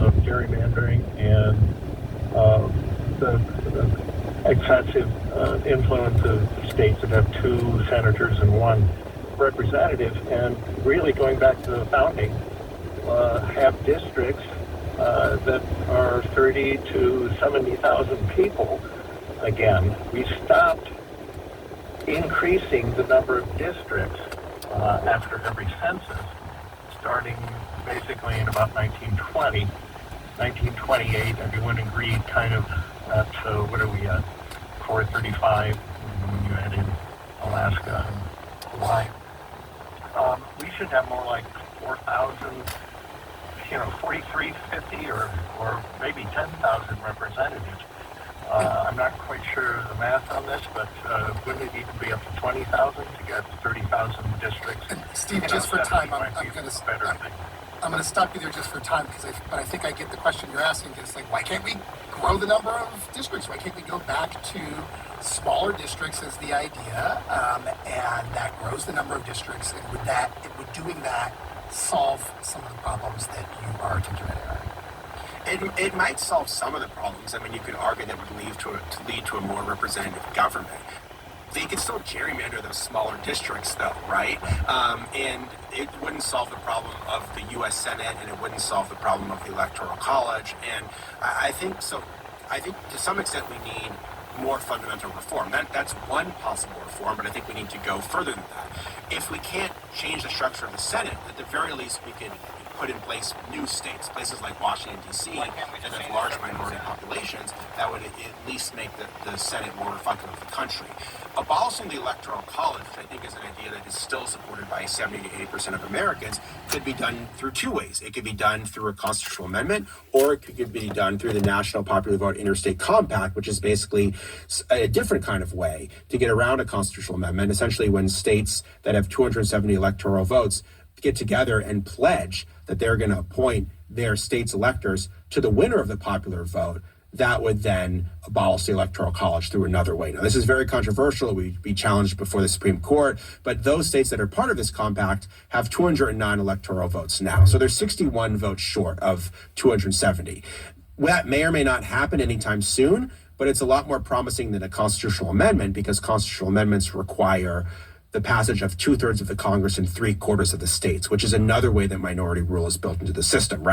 of gerrymandering and the excessive influence of states that have 2 senators and 1 representative, and really going back to the founding, have districts that are 30 to 70,000 people. Again, we stopped increasing the number of districts after every census, starting basically in about 1920. 1928, everyone agreed kind of at, what are we at, 435 when you add in Alaska and Hawaii. We should have more like 4,000, 4,350 or maybe 10,000 representatives. I'm not quite sure the math on this, but wouldn't it even be up to 20,000 to get 30,000 districts? And Steve, just for time, I'm going to stop you there just for time, but I think I get the question you're asking. It's like, why can't we grow the number of districts? Why can't we go back to smaller districts as the idea, and that grows the number of districts, and would doing that solve some of the problems that you are articulating? It might solve some of the problems. I mean, you could argue that would lead to a more representative government. They could still gerrymander those smaller districts, though, right? And it wouldn't solve the problem of the U.S. Senate, and it wouldn't solve the problem of the Electoral College. And I think so. I think to some extent we need more fundamental reform. That's one possible reform, but I think we need to go further than that. If we can't change the structure of the Senate, at the very least we could put in place new states, places like Washington, D.C., that have large minority populations, that would at least make the Senate more reflective of the country. Abolishing the Electoral College, which I think is an idea that is still supported by 70 to 80% of Americans, could be done through 2 ways. It could be done through a constitutional amendment, or it could be done through the National Popular Vote Interstate Compact, which is basically a different kind of way to get around a constitutional amendment. Essentially, when states that have 270 electoral votes get together and pledge that they're going to appoint their state's electors to the winner of the popular vote, that would then abolish the Electoral College through another way. Now, this is very controversial. It would be challenged before the Supreme Court, but those states that are part of this compact have 209 electoral votes now. So they're 61 votes short of 270. That may or may not happen anytime soon, but it's a lot more promising than a constitutional amendment, because constitutional amendments require the passage of 2/3 of the Congress and 3/4 of the states, which is another way that minority rule is built into the system, right?